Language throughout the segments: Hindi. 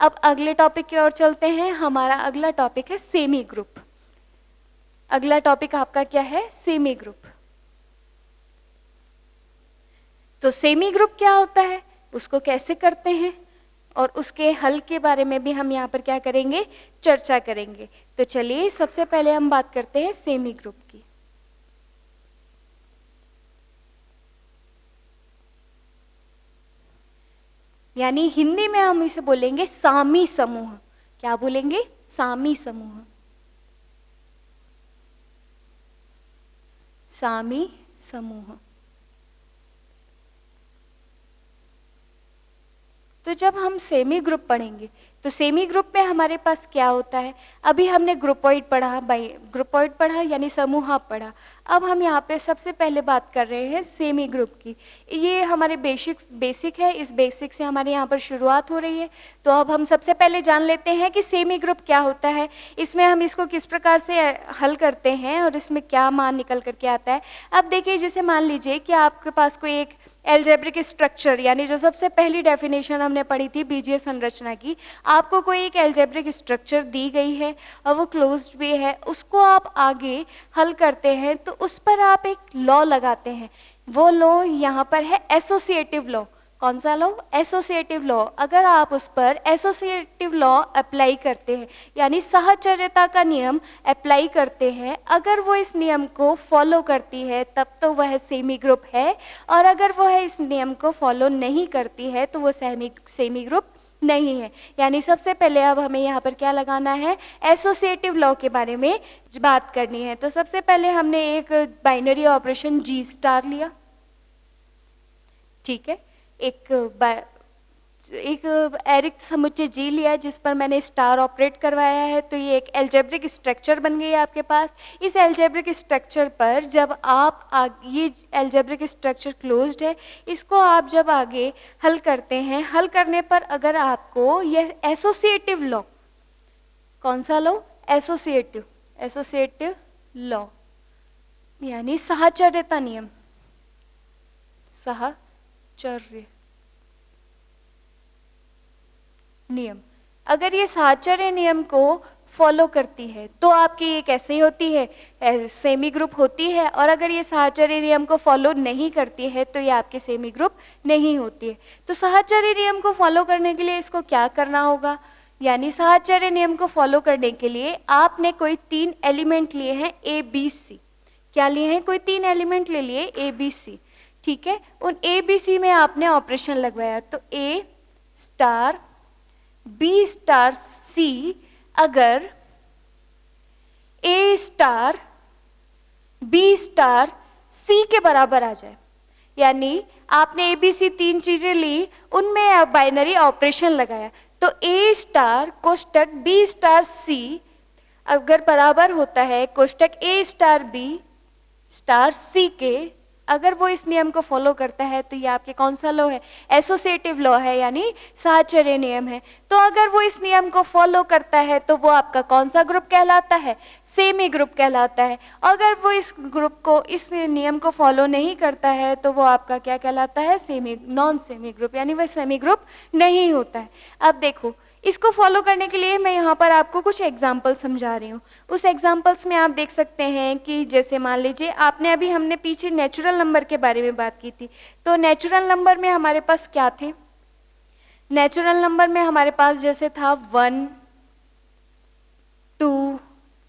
अब अगले टॉपिक की ओर चलते हैं। हमारा अगला टॉपिक है सेमी ग्रुप। अगला टॉपिक आपका क्या है? Semi group. तो सेमी ग्रुप क्या होता है, उसको कैसे करते हैं, और उसके हल के बारे में भी हम यहाँ पर क्या करेंगे, चर्चा करेंगे। तो चलिए सबसे पहले हम बात करते हैं सेमी ग्रुप की। यानी हिंदी में हम इसे बोलेंगे सामी समूह। क्या बोलेंगे? सामी समूह। सामी समूह। तो जब हम सेमी ग्रुप पढ़ेंगे तो सेमी ग्रुप में हमारे पास क्या होता है, अभी हमने ग्रुपॉइड पढ़ा, ग्रुपॉइड पढ़ा यानी समूह पढ़ा। अब हम यहाँ पे सबसे पहले बात कर रहे हैं सेमी ग्रुप की। ये हमारे बेसिक है, इस बेसिक से हमारे यहाँ पर शुरुआत हो रही है। तो अब हम सबसे पहले जान लेते हैं कि सेमी ग्रुप क्या होता है, इसमें हम इसको किस प्रकार से हल करते हैं और इसमें क्या मान निकल करके आता है। अब देखिए, जैसे मान लीजिए कि आपके पास कोई एक एल्जेब्रिक स्ट्रक्चर, यानी जो सबसे पहली डेफिनेशन हमने पढ़ी थी बीजीय संरचना की, आपको कोई एक एल्जेब्रिक स्ट्रक्चर दी गई है और वो क्लोज्ड भी है, उसको आप आगे हल करते हैं तो उस पर आप एक लॉ लगाते हैं। वो लॉ यहाँ पर है एसोसिएटिव लॉ। कौन सा लॉ? Associative law. अगर आप उस पर एसोसिएटिव लॉ अप्लाई करते हैं, यानी साहचर्यता का नियम अप्लाई करते हैं, अगर वो इस नियम को फॉलो करती है तब तो वह सेमी ग्रुप है, और अगर वह इस नियम को फॉलो नहीं करती है तो वो सेमी ग्रुप नहीं है। यानी सबसे पहले अब हमें यहाँ पर क्या लगाना है, एसोसिएटिव लॉ के बारे में बात करनी है। तो सबसे पहले हमने एक बाइनरी ऑपरेशन जी स्टार लिया, ठीक है, एक एरिक समुच्चय जी लिया जिस पर मैंने स्टार ऑपरेट करवाया है। तो ये एक एल्जेब्रिक स्ट्रक्चर बन गई आपके पास। इस एल्जेब्रिक स्ट्रक्चर पर जब आप ये एल्जेब्रिक स्ट्रक्चर क्लोज्ड है, इसको आप जब आगे हल करते हैं, हल करने पर अगर आपको यह एसोसिएटिव लॉ, कौन सा लॉ? एसोसिएटिव लॉ यानी साहचर्यता नियम, साहचर्य नियम, अगर ये साहचर्य नियम को फॉलो करती है तो आपकी ये कैसे होती है? सेमी ग्रुप होती है। और अगर ये साहचर्य नियम को फॉलो नहीं करती है तो ये आपकी सेमी ग्रुप नहीं होती है। तो साहचर्य नियम को फॉलो करने के लिए इसको क्या करना होगा, यानी साहचर्य नियम को फॉलो करने के लिए आपने कोई 3 एलिमेंट लिए हैं ए बी सी। क्या लिए हैं? कोई 3 एलिमेंट ले लिए ए बी सी, ठीक है। उन ए बी सी में आपने ऑपरेशन लगवाया, तो ए स्टार बी स्टार सी अगर ए स्टार बी स्टार सी के बराबर आ जाए, यानी आपने ए बी सी 3 चीजें ली, उनमें बाइनरी ऑपरेशन लगाया, तो ए स्टार कोष्टक बी स्टार सी अगर बराबर होता है कोष्टक ए स्टार बी स्टार सी के, अगर वो इस नियम को फॉलो करता है तो ये आपके कौन सा लॉ है? एसोसिएटिव लॉ है, यानी साहचर्य नियम है। तो अगर वो इस नियम को फॉलो करता है तो वो आपका कौन सा ग्रुप कहलाता है? सेमी ग्रुप कहलाता है। अगर वो इस ग्रुप को, इस नियम को फॉलो नहीं करता है तो वो आपका क्या कहलाता है? नॉन सेमी ग्रुप, यानी वह सेमी ग्रुप नहीं होता है। अब देखो, इसको फॉलो करने के लिए मैं यहाँ पर आपको कुछ एग्जाम्पल समझा रही हूँ। उस एग्जाम्पल्स में आप देख सकते हैं कि जैसे मान लीजिए आपने अभी, हमने पीछे नेचुरल नंबर के बारे में बात की थी, तो नेचुरल नंबर में हमारे पास क्या थे? नेचुरल नंबर में हमारे पास जैसे था 1 2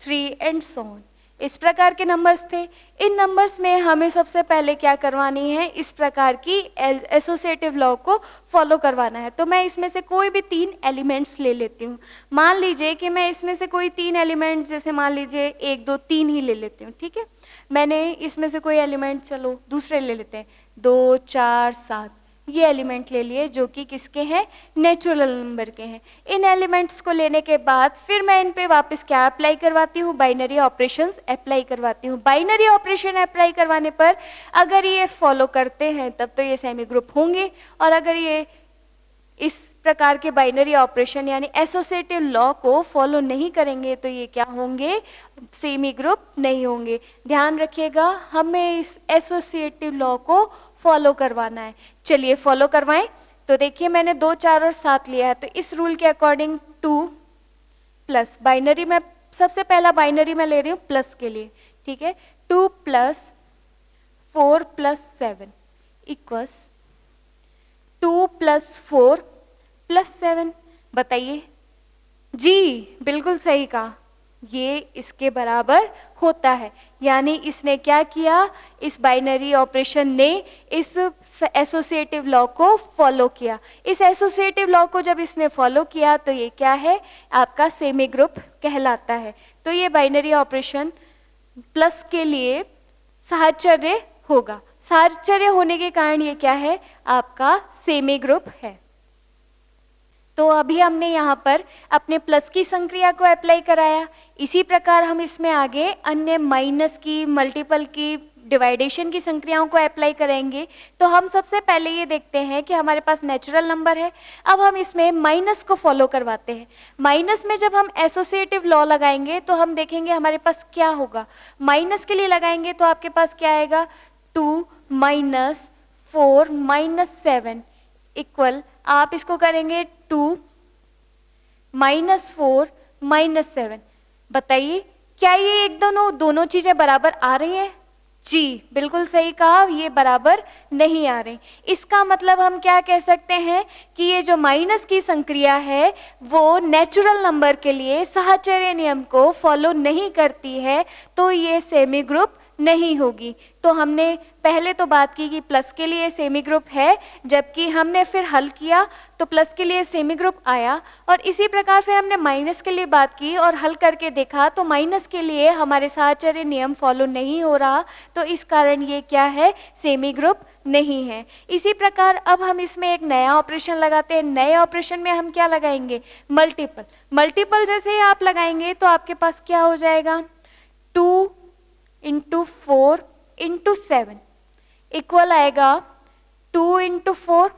3 एंड सो ऑन, इस प्रकार के नंबर्स थे। इन नंबर्स में हमें सबसे पहले क्या करवानी है? इस प्रकार की एसोसिएटिव लॉ को फॉलो करवाना है। तो मैं इसमें से कोई भी 3 एलिमेंट्स ले लेती हूँ। मान लीजिए कि मैं इसमें से कोई 3 एलिमेंट, जैसे मान लीजिए 1 2 3 ही ले लेती हूँ, ठीक है। मैंने इसमें से कोई एलिमेंट, चलो दूसरे ले लेते हैं, 2 4 7, ये एलिमेंट ले लिए जो कि किसके हैं? नेचुरल नंबर के हैं। इन एलिमेंट्स को लेने के बाद फिर मैं इन पे वापस क्या अप्लाई करवाती हूँ? बाइनरी ऑपरेशंस अप्लाई करवाती हूँ। बाइनरी ऑपरेशन अप्लाई करवाने पर अगर ये फॉलो करते हैं तब तो ये सेमी ग्रुप होंगे, और अगर ये इस प्रकार के बाइनरी ऑपरेशन यानी एसोसिएटिव लॉ को फॉलो नहीं करेंगे तो ये क्या होंगे? सेमी ग्रुप नहीं होंगे। ध्यान रखिएगा, हमें इस एसोसिएटिव लॉ को फॉलो करवाना है। चलिए फॉलो करवाएं। तो तो देखिए मैंने 2, 4 और 7 लिया है, तो इस रूल के अकॉर्डिंग 2 प्लस बाइनरी में, सबसे पहला बाइनरी मैं ले रही हूँ प्लस के लिए, ठीक है, 2 plus 4 plus 7 equals 2 plus 4 plus 7। बताइए जी, बिल्कुल सही कहा, ये इसके बराबर होता है। यानी इसने क्या किया, इस बाइनरी ऑपरेशन ने इस एसोसिएटिव लॉ को फॉलो किया। इस एसोसिएटिव लॉ को जब इसने फॉलो किया तो ये क्या है, आपका सेमी ग्रुप कहलाता है। तो ये बाइनरी ऑपरेशन प्लस के लिए साहचर्य होगा। साहचर्य होने के कारण ये क्या है, आपका सेमी ग्रुप है। तो अभी हमने यहाँ पर अपने प्लस की संक्रिया को अप्लाई कराया। इसी प्रकार हम इसमें आगे अन्य माइनस की, मल्टीपल की, डिवाइडेशन की संक्रियाओं को अप्लाई करेंगे। तो हम सबसे पहले ये देखते हैं कि हमारे पास नेचुरल नंबर है। अब हम इसमें माइनस को फॉलो करवाते हैं। माइनस में जब हम एसोसिएटिव लॉ लगाएंगे तो हम देखेंगे हमारे पास क्या होगा। माइनस के लिए लगाएंगे तो आपके पास क्या आएगा, 2 माइनस 4 माइनस 7 इक्वल, आप इसको करेंगे 2 माइनस 4 माइनस 7। बताइए क्या ये एक दोनों चीजें बराबर आ रही हैं? जी बिल्कुल सही कहा, ये बराबर नहीं आ रही। इसका मतलब हम क्या कह सकते हैं कि ये जो माइनस की संक्रिया है वो नेचुरल नंबर के लिए साहचर्य नियम को फॉलो नहीं करती है, तो ये सेमी ग्रुप नहीं होगी। तो हमने पहले तो बात की कि प्लस के लिए सेमी ग्रुप है, जबकि हमने फिर हल किया तो प्लस के लिए सेमी ग्रुप आया, और इसी प्रकार फिर हमने माइनस के लिए बात की और हल करके देखा तो माइनस के लिए हमारे साहचर्य नियम फॉलो नहीं हो रहा, तो इस कारण ये क्या है, सेमी ग्रुप नहीं है। इसी प्रकार अब हम इसमें एक नया ऑपरेशन लगाते हैं। नए ऑपरेशन में हम क्या लगाएंगे, मल्टीपल। मल्टीपल जैसे ही आप लगाएंगे तो आपके पास क्या हो जाएगा, 2 इंटू 4 इंटू 7 इक्वल आएगा 2 इंटू 4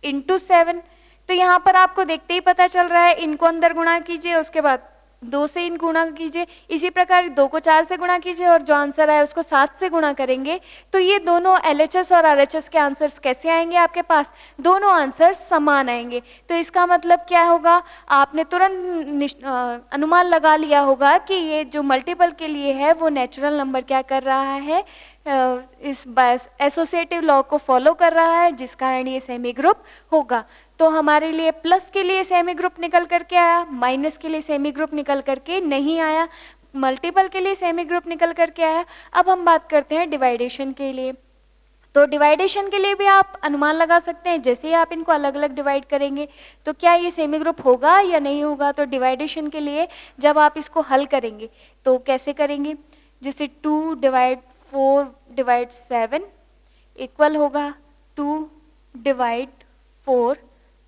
इंटू 7। तो यहाँ पर आपको देखते ही पता चल रहा है, इनको अंदर गुणा कीजिए, उसके बाद 2 से इन गुणा कीजिए, इसी प्रकार 2 को 4 से गुणा कीजिए और जो आंसर आए उसको 7 से गुणा करेंगे। तो ये दोनों LHS और RHS के आंसर्स कैसे आएंगे आपके पास, दोनों आंसर समान आएंगे। तो इसका मतलब क्या होगा, आपने तुरंत अनुमान लगा लिया होगा कि ये जो मल्टीपल के लिए है वो नेचुरल नंबर क्या कर रहा है, इस एसोसिएटिव लॉ को फॉलो कर रहा है, जिस कारण ये सेमी ग्रुप होगा। तो हमारे लिए प्लस के लिए सेमी ग्रुप निकल करके आया, माइनस के लिए सेमी ग्रुप निकल करके नहीं आया, मल्टीपल के लिए सेमी ग्रुप निकल करके आया। अब हम बात करते हैं डिवाइडेशन के लिए। तो डिवाइडेशन के लिए भी आप अनुमान लगा सकते हैं, जैसे ही आप इनको अलग अलग डिवाइड करेंगे तो क्या ये सेमी ग्रुप होगा या नहीं होगा। तो डिवाइडेशन के लिए जब आप इसको हल करेंगे तो कैसे करेंगे, जैसे 2 डिवाइड 4 डिवाइड 7 इक्वल होगा 2 डिवाइड 4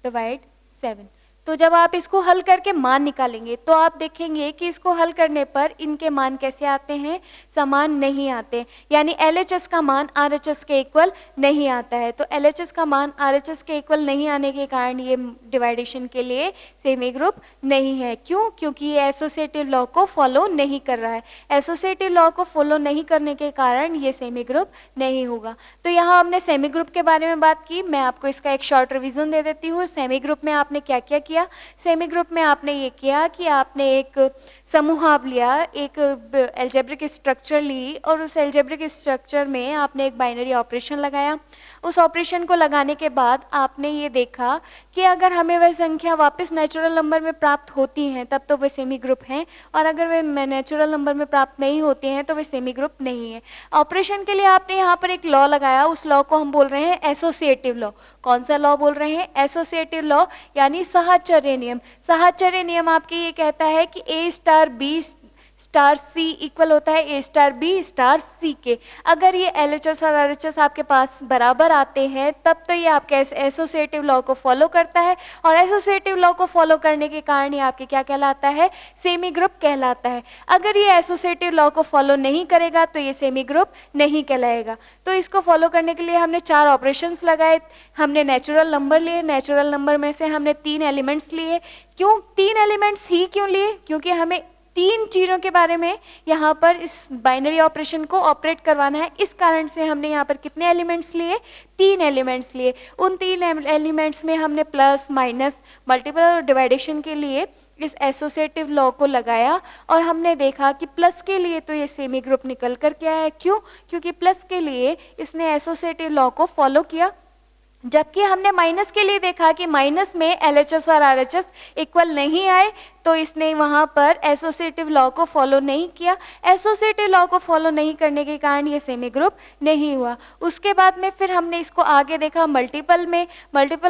डिवाइड 7। तो जब आप इसको हल करके मान निकालेंगे तो आप देखेंगे कि इसको हल करने पर इनके मान कैसे आते हैं, समान नहीं आते। यानी LHS का मान RHS के इक्वल नहीं आता है। तो LHS का मान RHS के इक्वल नहीं आने के कारण ये डिवाइडेशन के लिए सेमी ग्रुप नहीं है। क्यों? क्योंकि ये एसोसिएटिव लॉ को फॉलो नहीं कर रहा है। एसोसिएटिव लॉ को फॉलो नहीं करने के कारण ये सेमी ग्रुप नहीं होगा। तो यहाँ हमने सेमी ग्रुप के बारे में बात की। मैं आपको इसका एक शॉर्ट रिविजन दे देती हूँ। सेमी ग्रुप में आपने क्या क्या किया, सेमी ग्रुप में आपने ये किया कि आपने एक समूहाब लिया, एक एल्जेब्रिक स्ट्रक्चर ली और उस एल्जेब्रिक स्ट्रक्चर में आपने एक बाइनरी ऑपरेशन लगाया। उस ऑपरेशन को लगाने के बाद आपने ये देखा कि अगर हमें वह संख्या वापस नेचुरल नंबर में प्राप्त होती हैं तब तो वे सेमी ग्रुप हैं, और अगर वे नेचुरल नंबर में प्राप्त नहीं होती हैं तो वे सेमी ग्रुप नहीं है। ऑपरेशन के लिए आपने यहाँ पर एक लॉ लगाया, उस लॉ को हम बोल रहे हैं एसोसिएटिव लॉ। कौन सा लॉ बोल रहे हैं? एसोसिएटिव लॉ, यानी साहचर्य नियम। साहचर्य नियम आपके ये कहता है कि A star B star C equal होता है A star B star C के। अगर ये LHS और RHS आपके पास बराबर आते हैं तब तो ये आपके एसोसिएटिव लॉ को फॉलो करता है, और एसोसिएटिव लॉ को फॉलो करने के कारण ये आपके क्या कहलाता है, सेमी ग्रुप कहलाता है। अगर ये एसोसिएटिव लॉ को फॉलो नहीं करेगा तो ये सेमी ग्रुप नहीं कहलाएगा। तो इसको फॉलो करने के लिए हमने 4 ऑपरेशंस लगाए। हमने नेचुरल नंबर लिए, नेचुरल नंबर में से हमने 3 एलिमेंट्स लिए। क्यों 3 एलिमेंट्स ही क्यों लिए? क्योंकि हमें तीन चीज़ों के बारे में यहाँ पर इस बाइनरी ऑपरेशन को ऑपरेट करवाना है। इस कारण से हमने यहाँ पर कितने एलिमेंट्स लिए, 3 एलिमेंट्स लिए। उन 3 एलिमेंट्स में हमने प्लस, माइनस, मल्टीपल और डिवाइडेशन के लिए इस एसोसिएटिव लॉ को लगाया और हमने देखा कि प्लस के लिए तो ये सेमी ग्रुप निकल कर के आया। क्यों? क्योंकि प्लस के लिए इसने एसोसिएटिव लॉ को फॉलो किया, जबकि हमने माइनस के लिए देखा कि माइनस में LHS और RHS इक्वल नहीं आए, तो इसने वहाँ पर एसोसिएटिव लॉ को फॉलो नहीं किया। एसोसिएटिव लॉ को फॉलो नहीं करने के कारण ये सेमी ग्रुप नहीं हुआ। उसके बाद में फिर हमने इसको आगे देखा मल्टीपल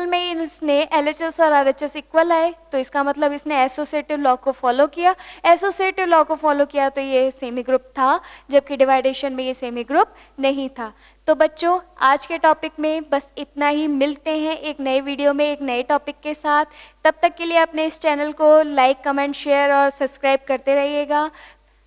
में इसने LHS और RHS इक्वल आए, तो इसका मतलब इसने एसोसिएटिव लॉ को फॉलो किया। एसोसिएटिव लॉ को फॉलो किया तो ये सेमी ग्रुप था, जबकि डिवाइडेशन में ये सेमी ग्रुप नहीं था। तो बच्चों, आज के टॉपिक में बस इतना ही। मिलते हैं एक नए वीडियो में एक नए टॉपिक के साथ। तब तक के लिए अपने इस चैनल को लाइक, कमेंट, शेयर और सब्सक्राइब करते रहिएगा।